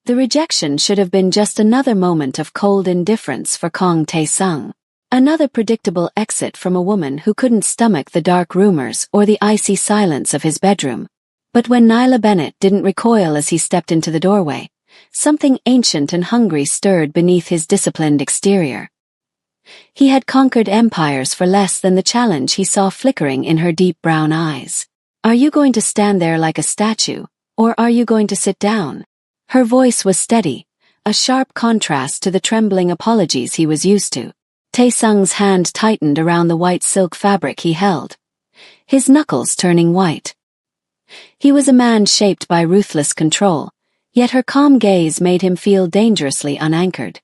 The rejection should have been just another moment of cold indifference for Kong Tae-sung. Another predictable exit from a woman who couldn't stomach the dark rumors or the icy silence of his bedroom. But when Nyla Bennett didn't recoil as he stepped into the doorway, something ancient and hungry stirred beneath his disciplined exterior. He had conquered empires for less than the challenge he saw flickering in her deep brown eyes. "Are you going to stand there like a statue, or are you going to sit down?" Her voice was steady, a sharp contrast to the trembling apologies he was used to. Tae-sung's hand tightened around the white silk fabric he held, his knuckles turning white. He was a man shaped by ruthless control, yet her calm gaze made him feel dangerously unanchored.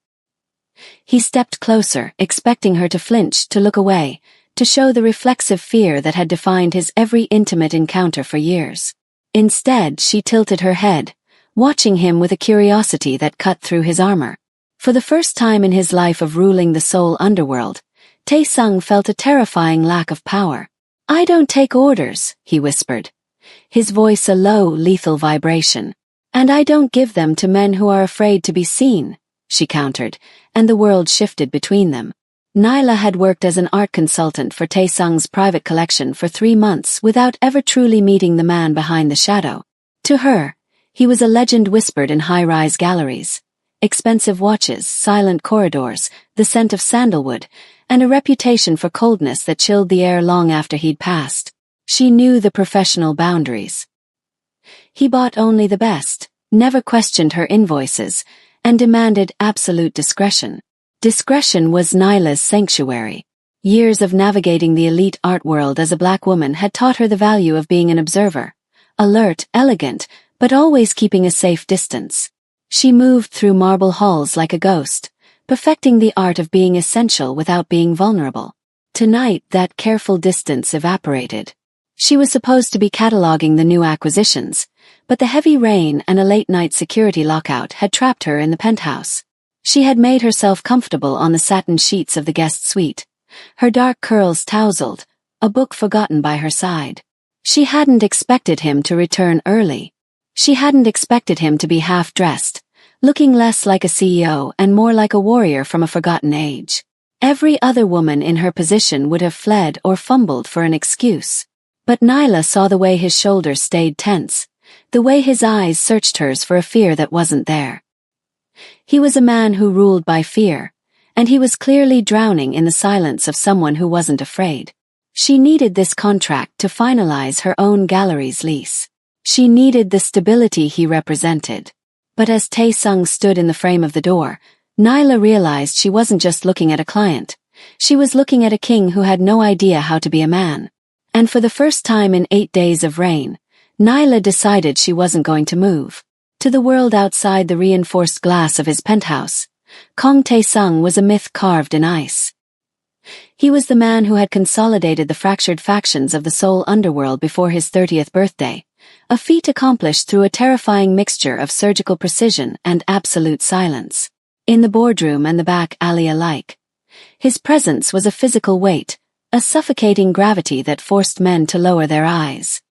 He stepped closer, expecting her to flinch, to look away, to show the reflexive fear that had defined his every intimate encounter for years. Instead, she tilted her head, watching him with a curiosity that cut through his armor. For the first time in his life of ruling the Seoul underworld, Tae-sung felt a terrifying lack of power. "I don't take orders," he whispered, his voice a low, lethal vibration. "And I don't give them to men who are afraid to be seen," she countered, and the world shifted between them. Nyla had worked as an art consultant for Tae-sung's private collection for 3 months without ever truly meeting the man behind the shadow. To her, he was a legend whispered in high-rise galleries. Expensive watches, silent corridors, the scent of sandalwood, and a reputation for coldness that chilled the air long after he'd passed. She knew the professional boundaries. He bought only the best, never questioned her invoices, and demanded absolute discretion. Discretion was Nyla's sanctuary. Years of navigating the elite art world as a black woman had taught her the value of being an observer. Alert, elegant, but always keeping a safe distance. She moved through marble halls like a ghost, perfecting the art of being essential without being vulnerable. Tonight, that careful distance evaporated. She was supposed to be cataloging the new acquisitions, but the heavy rain and a late-night security lockout had trapped her in the penthouse. She had made herself comfortable on the satin sheets of the guest suite, her dark curls tousled, a book forgotten by her side. She hadn't expected him to return early. She hadn't expected him to be half-dressed, looking less like a CEO and more like a warrior from a forgotten age. Every other woman in her position would have fled or fumbled for an excuse. But Nyla saw the way his shoulders stayed tense, the way his eyes searched hers for a fear that wasn't there. He was a man who ruled by fear, and he was clearly drowning in the silence of someone who wasn't afraid. She needed this contract to finalize her own gallery's lease. She needed the stability he represented. But as Tae-sung stood in the frame of the door, Nyla realized she wasn't just looking at a client. She was looking at a king who had no idea how to be a man. And for the first time in 8 days of rain, Nyla decided she wasn't going to move. To the world outside the reinforced glass of his penthouse, Kong Tae-sung was a myth carved in ice. He was the man who had consolidated the fractured factions of the Seoul underworld before his 30th birthday, a feat accomplished through a terrifying mixture of surgical precision and absolute silence. In the boardroom and the back alley alike, his presence was a physical weight, a suffocating gravity that forced men to lower their eyes.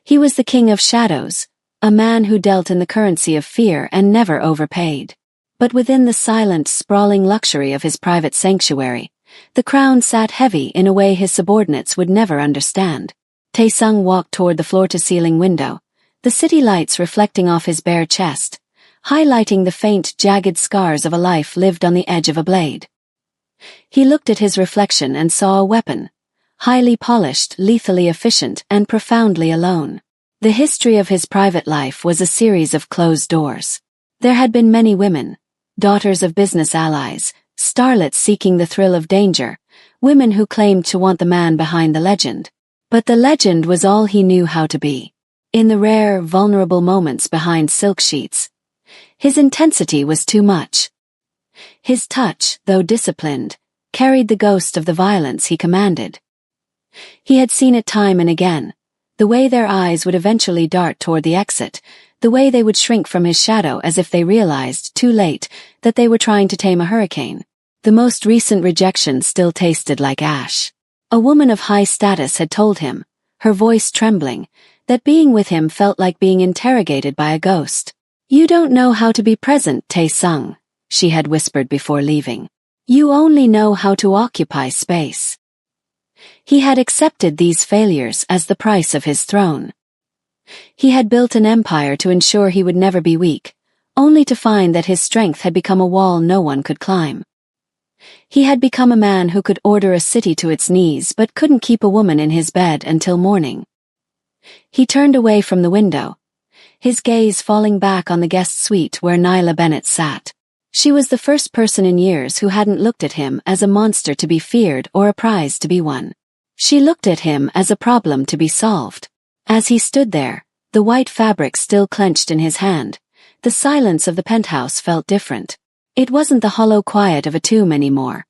He was the king of shadows, a man who dealt in the currency of fear and never overpaid. But within the silent, sprawling luxury of his private sanctuary, the crown sat heavy in a way his subordinates would never understand. Tae-sung walked toward the floor-to-ceiling window, the city lights reflecting off his bare chest, highlighting the faint, jagged scars of a life lived on the edge of a blade. He looked at his reflection and saw a weapon, highly polished, lethally efficient, and profoundly alone. The history of his private life was a series of closed doors. There had been many women, daughters of business allies, starlets seeking the thrill of danger, women who claimed to want the man behind the legend. But the legend was all he knew how to be. In the rare, vulnerable moments behind silk sheets, his intensity was too much. His touch, though disciplined, carried the ghost of the violence he commanded. He had seen it time and again, the way their eyes would eventually dart toward the exit, the way they would shrink from his shadow as if they realized, too late, that they were trying to tame a hurricane. The most recent rejection still tasted like ash. A woman of high status had told him, her voice trembling, that being with him felt like being interrogated by a ghost. You don't know how to be present, Tae-sung, she had whispered before leaving. You only know how to occupy space. He had accepted these failures as the price of his throne. He had built an empire to ensure he would never be weak, only to find that his strength had become a wall no one could climb. He had become a man who could order a city to its knees but couldn't keep a woman in his bed until morning. He turned away from the window, his gaze falling back on the guest suite where Nyla Bennett sat. She was the first person in years who hadn't looked at him as a monster to be feared or a prize to be won. She looked at him as a problem to be solved. As he stood there, the white fabric still clenched in his hand, the silence of the penthouse felt different. It wasn't the hollow quiet of a tomb anymore.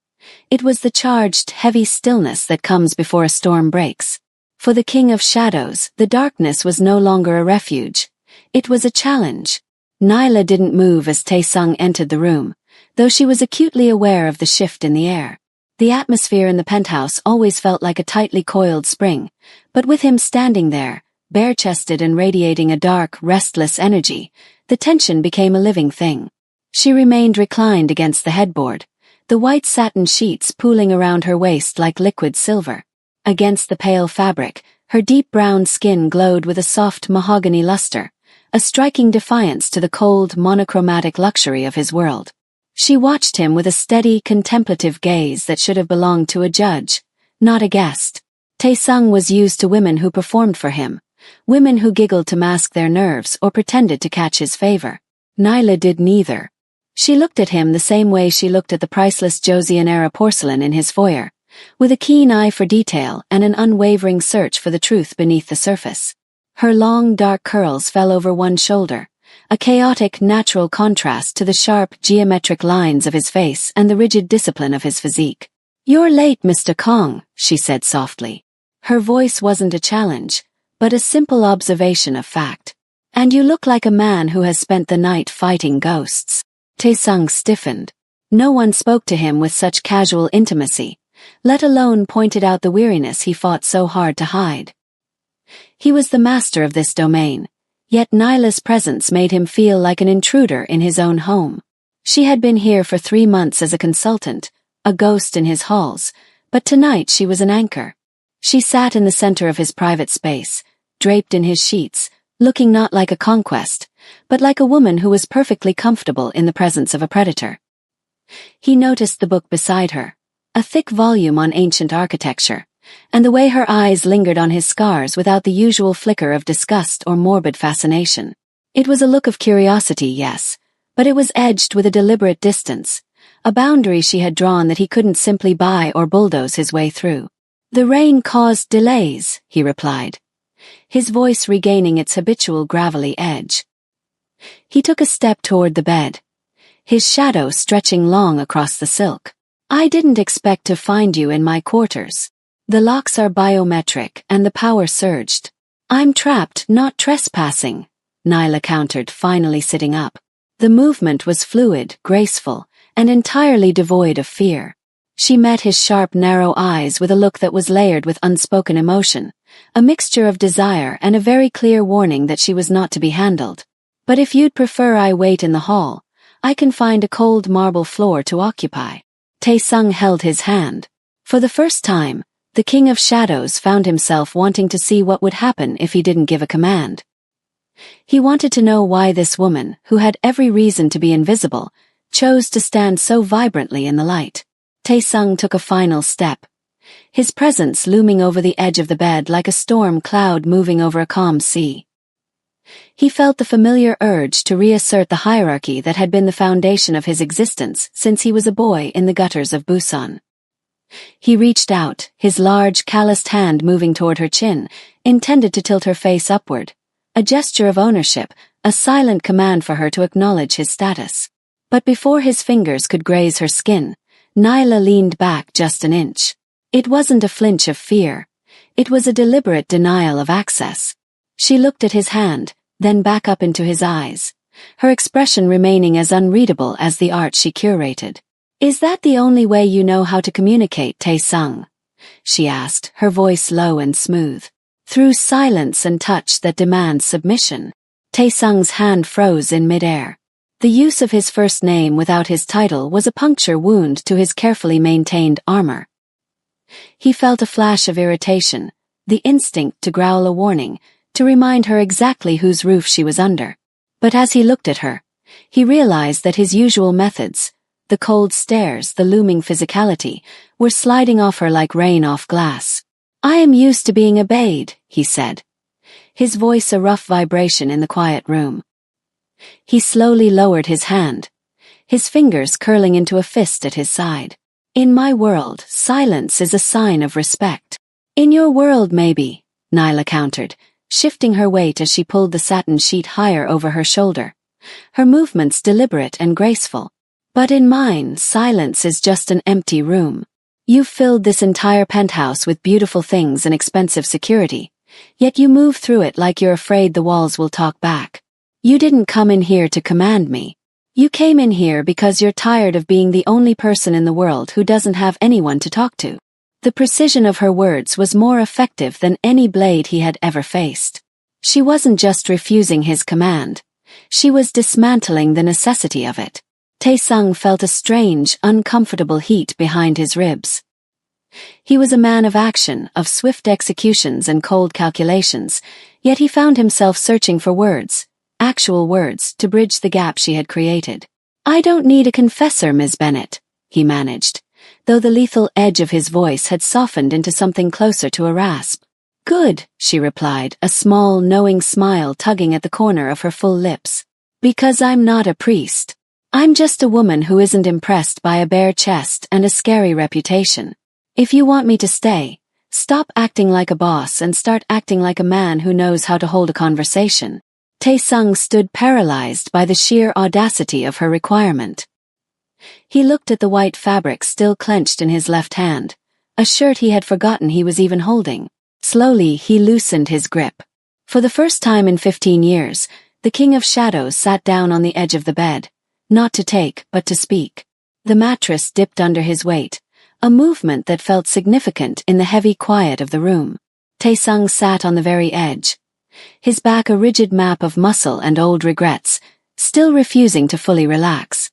It was the charged, heavy stillness that comes before a storm breaks. For the King of Shadows, the darkness was no longer a refuge. It was a challenge. Nyla didn't move as Tae-sung entered the room, though she was acutely aware of the shift in the air. The atmosphere in the penthouse always felt like a tightly coiled spring, but with him standing there, bare-chested and radiating a dark, restless energy, the tension became a living thing. She remained reclined against the headboard, the white satin sheets pooling around her waist like liquid silver. Against the pale fabric, her deep brown skin glowed with a soft mahogany luster, a striking defiance to the cold, monochromatic luxury of his world. She watched him with a steady, contemplative gaze that should have belonged to a judge, not a guest. Tae-sung was used to women who performed for him, women who giggled to mask their nerves or pretended to catch his favor. Nyla did neither. She looked at him the same way she looked at the priceless Joseon-era porcelain in his foyer, with a keen eye for detail and an unwavering search for the truth beneath the surface. Her long, dark curls fell over one shoulder, a chaotic, natural contrast to the sharp, geometric lines of his face and the rigid discipline of his physique. "You're late, Mr. Kong," she said softly. Her voice wasn't a challenge, but a simple observation of fact. "And you look like a man who has spent the night fighting ghosts." Tae-sung stiffened. No one spoke to him with such casual intimacy, let alone pointed out the weariness he fought so hard to hide. He was the master of this domain, yet Nyla's presence made him feel like an intruder in his own home. She had been here for 3 months as a consultant, a ghost in his halls, but tonight she was an anchor. She sat in the center of his private space, draped in his sheets, looking not like a conquest, but like a woman who was perfectly comfortable in the presence of a predator. He noticed the book beside her, a thick volume on ancient architecture, and the way her eyes lingered on his scars without the usual flicker of disgust or morbid fascination. It was a look of curiosity, yes, but it was edged with a deliberate distance, a boundary she had drawn that he couldn't simply buy or bulldoze his way through. "The rain caused delays," he replied, his voice regaining its habitual gravelly edge. He took a step toward the bed, his shadow stretching long across the silk. "I didn't expect to find you in my quarters. The locks are biometric and the power surged." "I'm trapped, not trespassing," Nyla countered, finally sitting up. The movement was fluid, graceful, and entirely devoid of fear. She met his sharp, narrow eyes with a look that was layered with unspoken emotion, a mixture of desire and a very clear warning that she was not to be handled. "But if you'd prefer I wait in the hall, I can find a cold marble floor to occupy." Tae-sung held his hand. For the first time, the King of Shadows found himself wanting to see what would happen if he didn't give a command. He wanted to know why this woman, who had every reason to be invisible, chose to stand so vibrantly in the light. Tae-sung took a final step, his presence looming over the edge of the bed like a storm cloud moving over a calm sea. He felt the familiar urge to reassert the hierarchy that had been the foundation of his existence since he was a boy in the gutters of Busan. He reached out, his large, calloused hand moving toward her chin, intended to tilt her face upward, a gesture of ownership, a silent command for her to acknowledge his status. But before his fingers could graze her skin, Nyla leaned back just an inch. It wasn't a flinch of fear. It was a deliberate denial of access. She looked at his hand, then back up into his eyes, her expression remaining as unreadable as the art she curated. "Is that the only way you know how to communicate, Tae-sung?" she asked, her voice low and smooth. "Through silence and touch that demands submission." Taesung's hand froze in midair. The use of his first name without his title was a puncture wound to his carefully maintained armor. He felt a flash of irritation, the instinct to growl a warning, to remind her exactly whose roof she was under. But as he looked at her, he realized that his usual methods, the cold stares, the looming physicality, were sliding off her like rain off glass. "I am used to being obeyed," he said, his voice a rough vibration in the quiet room. He slowly lowered his hand, his fingers curling into a fist at his side. "In my world, silence is a sign of respect." "In your world, maybe," Nyla countered, shifting her weight as she pulled the satin sheet higher over her shoulder, her movements deliberate and graceful. "But in mine, silence is just an empty room. You've filled this entire penthouse with beautiful things and expensive security, yet you move through it like you're afraid the walls will talk back. You didn't come in here to command me. You came in here because you're tired of being the only person in the world who doesn't have anyone to talk to." The precision of her words was more effective than any blade he had ever faced. She wasn't just refusing his command, she was dismantling the necessity of it. Taesung felt a strange, uncomfortable heat behind his ribs. He was a man of action, of swift executions and cold calculations, yet he found himself searching for words, actual words, to bridge the gap she had created. "I don't need a confessor, Ms. Bennett," he managed, though the lethal edge of his voice had softened into something closer to a rasp. "Good," she replied, a small, knowing smile tugging at the corner of her full lips. "Because I'm not a priest. I'm just a woman who isn't impressed by a bare chest and a scary reputation. If you want me to stay, stop acting like a boss and start acting like a man who knows how to hold a conversation." Taesung stood paralyzed by the sheer audacity of her requirement. He looked at the white fabric still clenched in his left hand, a shirt he had forgotten he was even holding. Slowly, he loosened his grip. For the first time in 15 years, the King of Shadows sat down on the edge of the bed, not to take, but to speak. The mattress dipped under his weight, a movement that felt significant in the heavy quiet of the room. Taesung sat on the very edge, his back a rigid map of muscle and old regrets, still refusing to fully relax.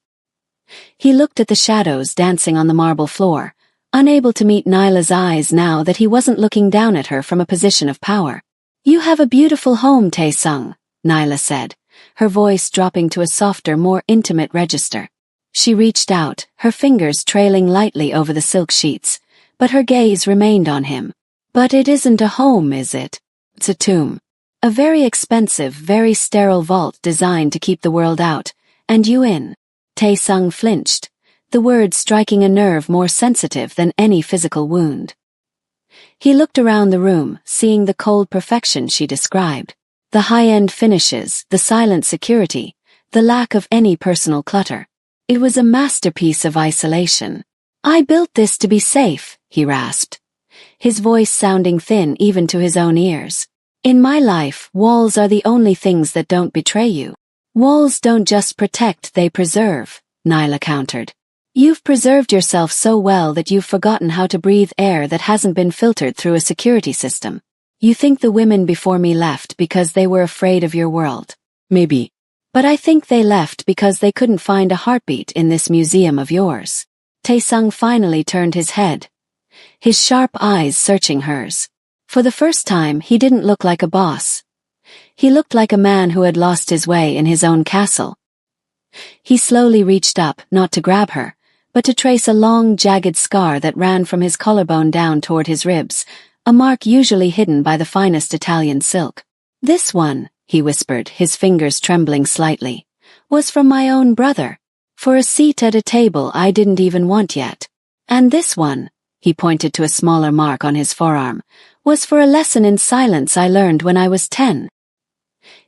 He looked at the shadows dancing on the marble floor, unable to meet Nyla's eyes now that he wasn't looking down at her from a position of power. "You have a beautiful home, Taesung," Nyla said, her voice dropping to a softer, more intimate register. She reached out, her fingers trailing lightly over the silk sheets, but her gaze remained on him. "But it isn't a home, is it? It's a tomb. A very expensive, very sterile vault designed to keep the world out, and you in." Taesung flinched, the words striking a nerve more sensitive than any physical wound. He looked around the room, seeing the cold perfection she described. The high-end finishes, the silent security, the lack of any personal clutter. It was a masterpiece of isolation. "I built this to be safe," he rasped, his voice sounding thin even to his own ears. "In my life, walls are the only things that don't betray you." "Walls don't just protect, they preserve," Nyla countered. "You've preserved yourself so well that you've forgotten how to breathe air that hasn't been filtered through a security system. You think the women before me left because they were afraid of your world. Maybe. But I think they left because they couldn't find a heartbeat in this museum of yours." Taesung finally turned his head, his sharp eyes searching hers. For the first time, he didn't look like a boss. He looked like a man who had lost his way in his own castle. He slowly reached up, not to grab her, but to trace a long, jagged scar that ran from his collarbone down toward his ribs, a mark usually hidden by the finest Italian silk. "This one," he whispered, his fingers trembling slightly, "was from my own brother, for a seat at a table I didn't even want yet. And this one," he pointed to a smaller mark on his forearm, "was for a lesson in silence I learned when I was 10.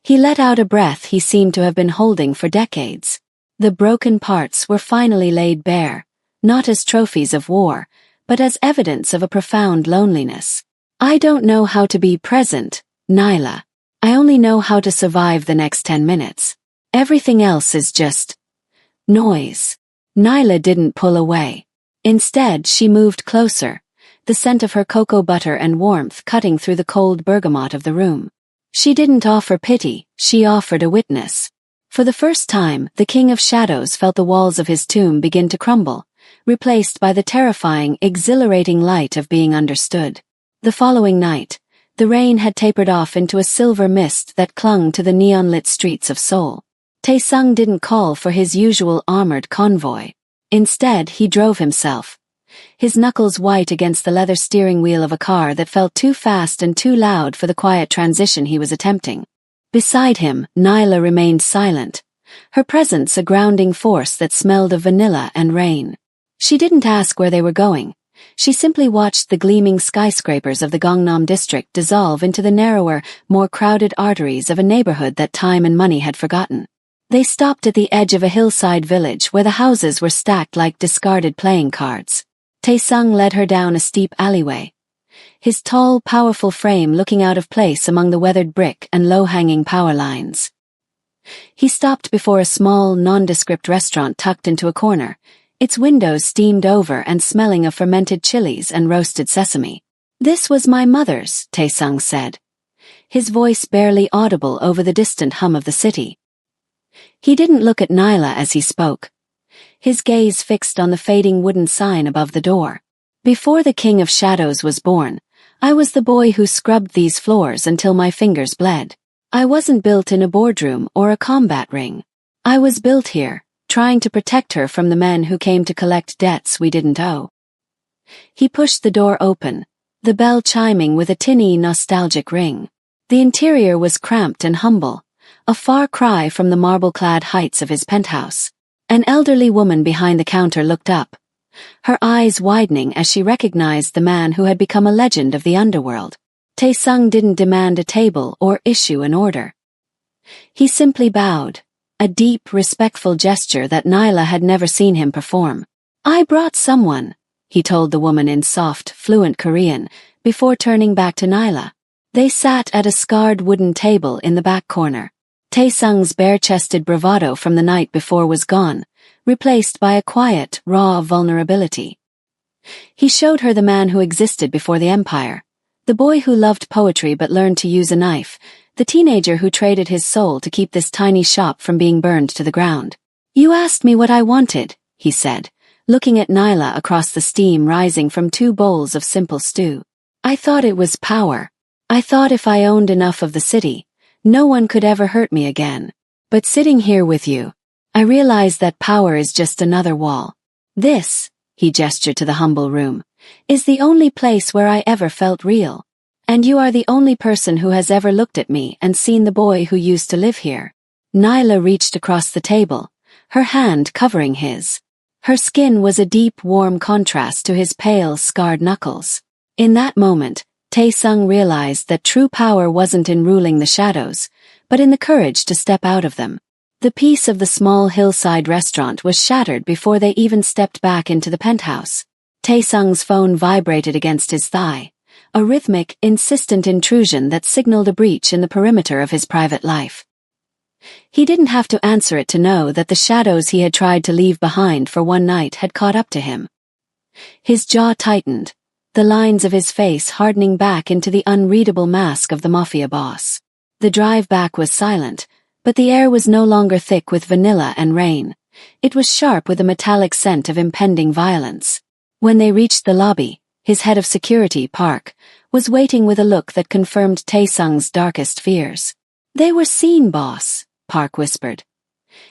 He let out a breath he seemed to have been holding for decades. The broken parts were finally laid bare, not as trophies of war, but as evidence of a profound loneliness. "I don't know how to be present, Nyla. I only know how to survive the next 10 minutes. Everything else is just noise." Nyla didn't pull away. Instead, she moved closer, the scent of her cocoa butter and warmth cutting through the cold bergamot of the room. She didn't offer pity, she offered a witness. For the first time, the King of Shadows felt the walls of his tomb begin to crumble, replaced by the terrifying, exhilarating light of being understood. The following night, the rain had tapered off into a silver mist that clung to the neon-lit streets of Seoul. Tae-sung didn't call for his usual armored convoy. Instead, he drove himself, his knuckles white against the leather steering wheel of a car that felt too fast and too loud for the quiet transition he was attempting. Beside him, Nyla remained silent, her presence a grounding force that smelled of vanilla and rain. She didn't ask where they were going. She simply watched the gleaming skyscrapers of the Gangnam district dissolve into the narrower, more crowded arteries of a neighborhood that time and money had forgotten. They stopped at the edge of a hillside village where the houses were stacked like discarded playing cards. Tae-sung led her down a steep alleyway, his tall, powerful frame looking out of place among the weathered brick and low-hanging power lines. He stopped before a small, nondescript restaurant tucked into a corner, its windows steamed over and smelling of fermented chilies and roasted sesame. "This was my mother's," Tae-sung said, his voice barely audible over the distant hum of the city. He didn't look at Nyla as he spoke, his gaze fixed on the fading wooden sign above the door. "Before the King of Shadows was born, I was the boy who scrubbed these floors until my fingers bled. I wasn't built in a boardroom or a combat ring. I was built here, trying to protect her from the men who came to collect debts we didn't owe." He pushed the door open, the bell chiming with a tinny, nostalgic ring. The interior was cramped and humble, a far cry from the marble-clad heights of his penthouse. An elderly woman behind the counter looked up, her eyes widening as she recognized the man who had become a legend of the underworld. Tae-sung didn't demand a table or issue an order. He simply bowed, a deep, respectful gesture that Nyla had never seen him perform. "I brought someone," he told the woman in soft, fluent Korean, before turning back to Nyla. They sat at a scarred wooden table in the back corner. Tae-sung's bare-chested bravado from the night before was gone, replaced by a quiet, raw vulnerability. He showed her the man who existed before the empire, the boy who loved poetry but learned to use a knife, the teenager who traded his soul to keep this tiny shop from being burned to the ground. "You asked me what I wanted," he said, looking at Nyla across the steam rising from 2 bowls of simple stew. "I thought it was power. I thought if I owned enough of the city, no one could ever hurt me again. But sitting here with you, I realize that power is just another wall. This," he gestured to the humble room, "is the only place where I ever felt real. And you are the only person who has ever looked at me and seen the boy who used to live here." Nyla reached across the table, her hand covering his. Her skin was a deep, warm contrast to his pale, scarred knuckles. In that moment, Tae-sung realized that true power wasn't in ruling the shadows, but in the courage to step out of them. The peace of the small hillside restaurant was shattered before they even stepped back into the penthouse. Tae-sung's phone vibrated against his thigh, a rhythmic, insistent intrusion that signaled a breach in the perimeter of his private life. He didn't have to answer it to know that the shadows he had tried to leave behind for one night had caught up to him. His jaw tightened, the lines of his face hardening back into the unreadable mask of the Mafia boss. The drive back was silent, but the air was no longer thick with vanilla and rain. It was sharp with a metallic scent of impending violence. When they reached the lobby, his head of security, Park, was waiting with a look that confirmed Tae-sung's darkest fears. "They were seen, boss," Park whispered,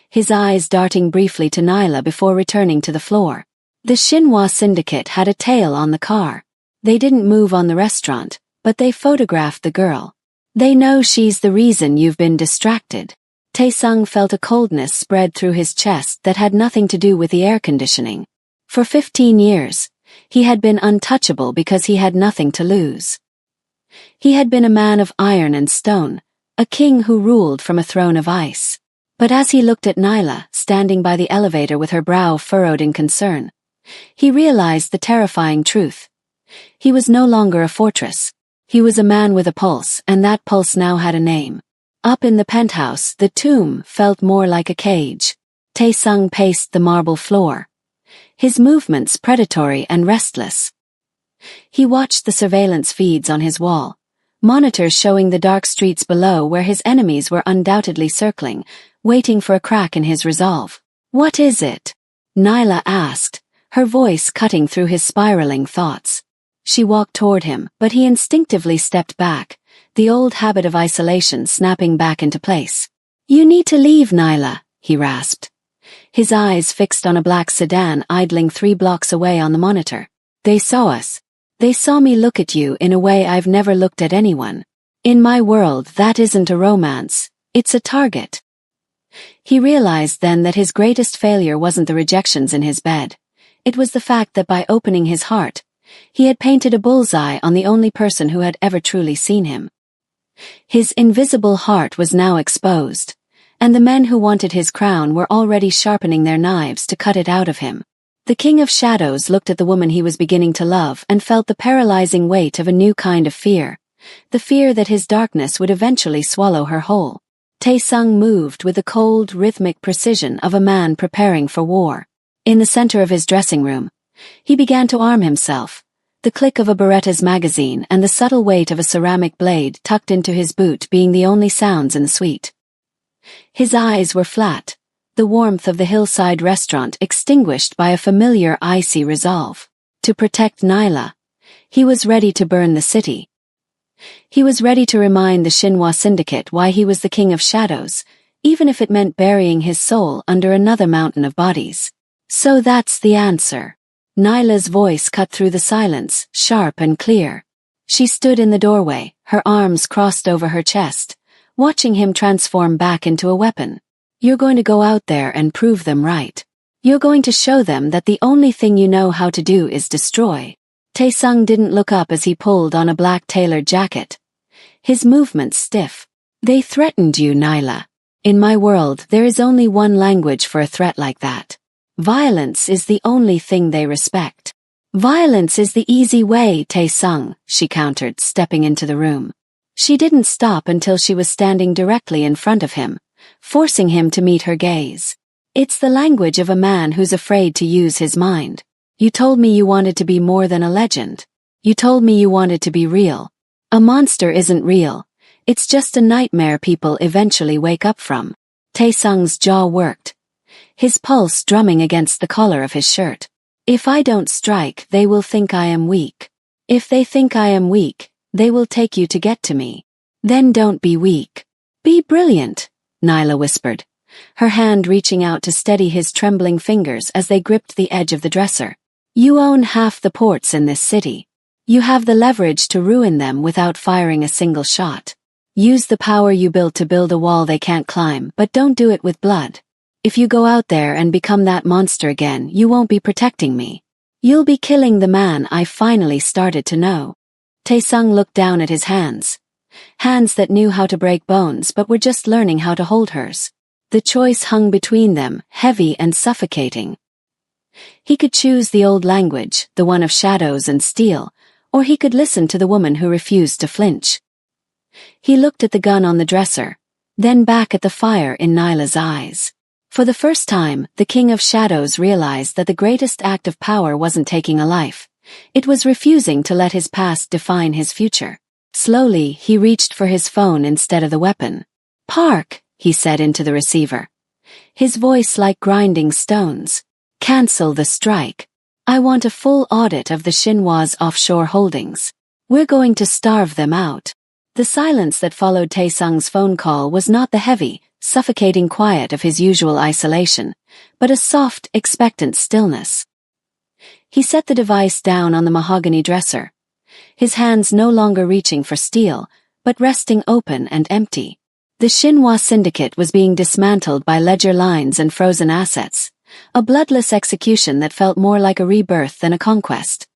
his eyes darting briefly to Nyla before returning to the floor. "The Shinhwa syndicate had a tail on the car. They didn't move on the restaurant, but they photographed the girl. They know she's the reason you've been distracted." Tae-sung felt a coldness spread through his chest that had nothing to do with the air conditioning. For 15 years, he had been untouchable because he had nothing to lose. He had been a man of iron and stone, a king who ruled from a throne of ice. But as he looked at Nyla, standing by the elevator with her brow furrowed in concern, he realized the terrifying truth. He was no longer a fortress. He was a man with a pulse, and that pulse now had a name. Up in the penthouse, the tomb felt more like a cage. Tae-sung paced the marble floor, his movements predatory and restless. He watched the surveillance feeds on his wall, monitors showing the dark streets below where his enemies were undoubtedly circling, waiting for a crack in his resolve. "What is it?" Nyla asked, her voice cutting through his spiraling thoughts. She walked toward him, but he instinctively stepped back, the old habit of isolation snapping back into place. "You need to leave, Nyla," he rasped. His eyes fixed on a black sedan idling 3 blocks away on the monitor. "They saw us. They saw me look at you in a way I've never looked at anyone. In my world, that isn't a romance, it's a target." He realized then that his greatest failure wasn't the rejections in his bed. It was the fact that by opening his heart, he had painted a bullseye on the only person who had ever truly seen him. His invisible heart was now exposed, and the men who wanted his crown were already sharpening their knives to cut it out of him. The King of Shadows looked at the woman he was beginning to love and felt the paralyzing weight of a new kind of fear, the fear that his darkness would eventually swallow her whole. Tae-sung moved with the cold, rhythmic precision of a man preparing for war. In the center of his dressing room, he began to arm himself, the click of a Beretta's magazine and the subtle weight of a ceramic blade tucked into his boot being the only sounds in the suite. His eyes were flat, the warmth of the hillside restaurant extinguished by a familiar icy resolve. To protect Nyla, he was ready to burn the city. He was ready to remind the Shinhwa Syndicate why he was the King of Shadows, even if it meant burying his soul under another mountain of bodies. "So that's the answer." Nyla's voice cut through the silence, sharp and clear. She stood in the doorway, her arms crossed over her chest, watching him transform back into a weapon. "You're going to go out there and prove them right. You're going to show them that the only thing you know how to do is destroy." Tae-sung didn't look up as he pulled on a black tailored jacket, his movements stiff. "They threatened you, Nyla. In my world, there is only one language for a threat like that. Violence is the only thing they respect." "Violence is the easy way, Tae-sung," she countered, stepping into the room. She didn't stop until she was standing directly in front of him, forcing him to meet her gaze. "It's the language of a man who's afraid to use his mind. You told me you wanted to be more than a legend. You told me you wanted to be real. A monster isn't real. It's just a nightmare people eventually wake up from." Tae-sung's jaw worked, his pulse drumming against the collar of his shirt. "If I don't strike, they will think I am weak. If they think I am weak, they will take you to get to me. Then don't be weak. Be brilliant," Nyla whispered, her hand reaching out to steady his trembling fingers as they gripped the edge of the dresser. "You own half the ports in this city. You have the leverage to ruin them without firing a single shot. Use the power you built to build a wall they can't climb, but don't do it with blood. If you go out there and become that monster again, you won't be protecting me. You'll be killing the man I finally started to know." Tae-sung looked down at his hands that knew how to break bones but were just learning how to hold hers. The choice hung between them, heavy and suffocating. He could choose the old language, the one of shadows and steel, or he could listen to the woman who refused to flinch. He looked at the gun on the dresser, then back at the fire in Nyla's eyes. For the first time, the King of Shadows realized that the greatest act of power wasn't taking a life. It was refusing to let his past define his future. Slowly, he reached for his phone instead of the weapon. "Park," he said into the receiver, his voice like grinding stones. "Cancel the strike. I want a full audit of the Shinhwa's offshore holdings. We're going to starve them out." The silence that followed Tae-sung's phone call was not the heavy, suffocating quiet of his usual isolation, but a soft, expectant stillness. He set the device down on the mahogany dresser, his hands no longer reaching for steel, but resting open and empty. The Shinhwa Syndicate was being dismantled by ledger lines and frozen assets, a bloodless execution that felt more like a rebirth than a conquest.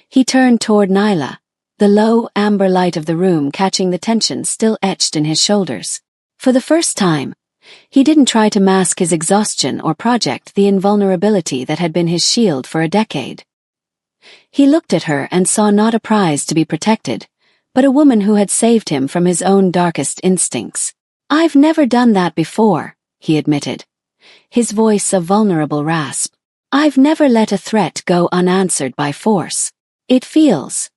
He turned toward Nyla, the low, amber light of the room catching the tension still etched in his shoulders. For the first time, he didn't try to mask his exhaustion or project the invulnerability that had been his shield for a decade. He looked at her and saw not a prize to be protected, but a woman who had saved him from his own darkest instincts. "I've never done that before," he admitted, his voice a vulnerable rasp. "I've never let a threat go unanswered by force. It feels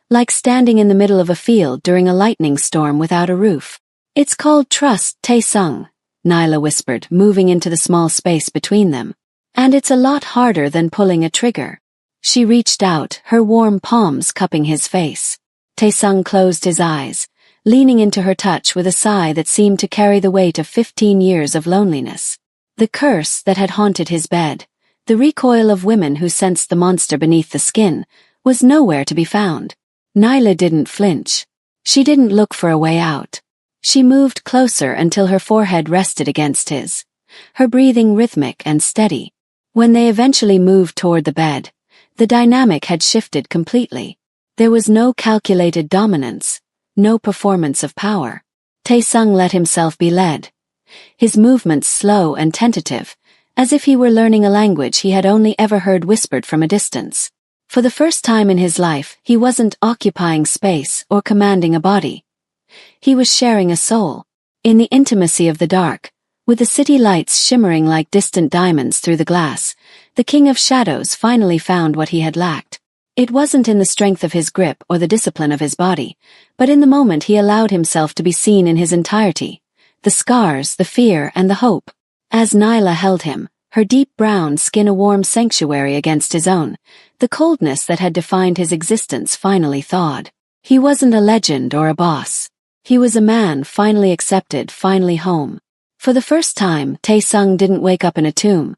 like standing in the middle of a field during a lightning storm without a roof. "It's called trust, Tae-sung," Nyla whispered, moving into the small space between them. "And it's a lot harder than pulling a trigger." She reached out, her warm palms cupping his face. Tae-sung closed his eyes, leaning into her touch with a sigh that seemed to carry the weight of 15 years of loneliness. The curse that had haunted his bed, the recoil of women who sensed the monster beneath the skin, was nowhere to be found. Nyla didn't flinch. She didn't look for a way out. She moved closer until her forehead rested against his, her breathing rhythmic and steady. When they eventually moved toward the bed, the dynamic had shifted completely. There was no calculated dominance, no performance of power. Tae-sung let himself be led, his movements slow and tentative, as if he were learning a language he had only ever heard whispered from a distance. For the first time in his life, he wasn't occupying space or commanding a body. He was sharing a soul. In the intimacy of the dark, with the city lights shimmering like distant diamonds through the glass, the King of Shadows finally found what he had lacked. It wasn't in the strength of his grip or the discipline of his body, but in the moment he allowed himself to be seen in his entirety. The scars, the fear, and the hope. As Nyla held him, her deep brown skin a warm sanctuary against his own, the coldness that had defined his existence finally thawed. He wasn't a legend or a boss. He was a man finally accepted, finally home. For the first time, Tae-sung didn't wake up in a tomb.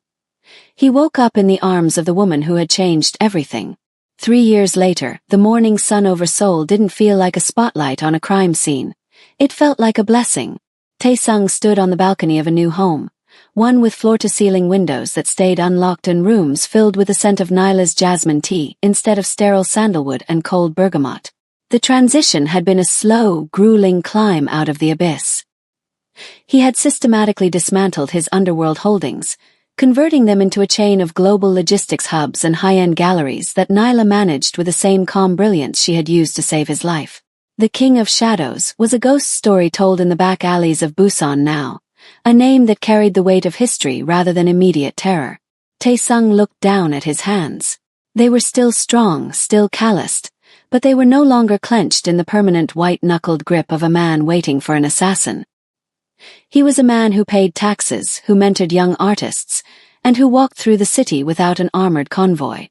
He woke up in the arms of the woman who had changed everything. 3 years later, the morning sun over Seoul didn't feel like a spotlight on a crime scene. It felt like a blessing. Tae-sung stood on the balcony of a new home, one with floor-to-ceiling windows that stayed unlocked and rooms filled with the scent of Nyla's jasmine tea instead of sterile sandalwood and cold bergamot. The transition had been a slow, grueling climb out of the abyss. He had systematically dismantled his underworld holdings, converting them into a chain of global logistics hubs and high-end galleries that Nyla managed with the same calm brilliance she had used to save his life. The King of Shadows was a ghost story told in the back alleys of Busan now, a name that carried the weight of history rather than immediate terror. Tae-sung looked down at his hands. They were still strong, still calloused, but they were no longer clenched in the permanent white-knuckled grip of a man waiting for an assassin. He was a man who paid taxes, who mentored young artists, and who walked through the city without an armored convoy.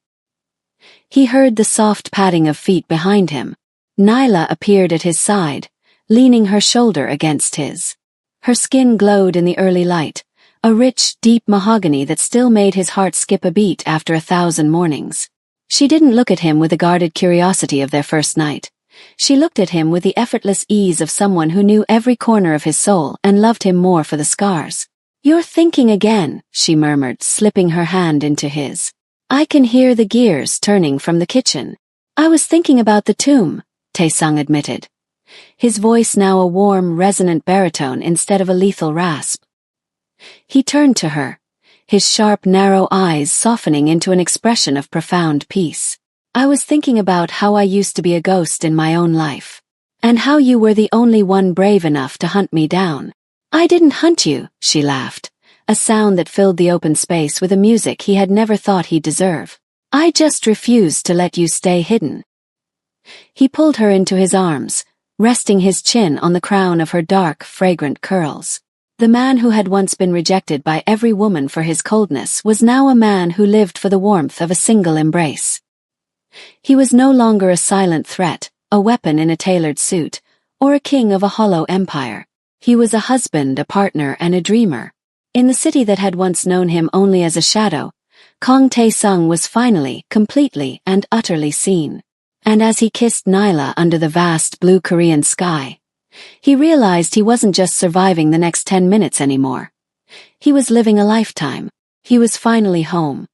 He heard the soft padding of feet behind him. Nyla appeared at his side, leaning her shoulder against his. Her skin glowed in the early light, a rich, deep mahogany that still made his heart skip a beat after 1,000 mornings. She didn't look at him with the guarded curiosity of their first night. She looked at him with the effortless ease of someone who knew every corner of his soul and loved him more for the scars. "You're thinking again," she murmured, slipping her hand into his. "I can hear the gears turning from the kitchen." "I was thinking about the tomb," Tae-sung admitted, his voice now a warm, resonant baritone instead of a lethal rasp. He turned to her, his sharp, narrow eyes softening into an expression of profound peace. "I was thinking about how I used to be a ghost in my own life, and how you were the only one brave enough to hunt me down." "I didn't hunt you," she laughed, a sound that filled the open space with a music he had never thought he'd deserve. "I just refused to let you stay hidden." He pulled her into his arms, resting his chin on the crown of her dark, fragrant curls. The man who had once been rejected by every woman for his coldness was now a man who lived for the warmth of a single embrace. He was no longer a silent threat, a weapon in a tailored suit, or a king of a hollow empire. He was a husband, a partner, and a dreamer. In the city that had once known him only as a shadow, Kang Tae-sung was finally, completely, and utterly seen. And as he kissed Nyla under the vast blue Korean sky, he realized he wasn't just surviving the next 10 minutes anymore. He was living a lifetime. He was finally home.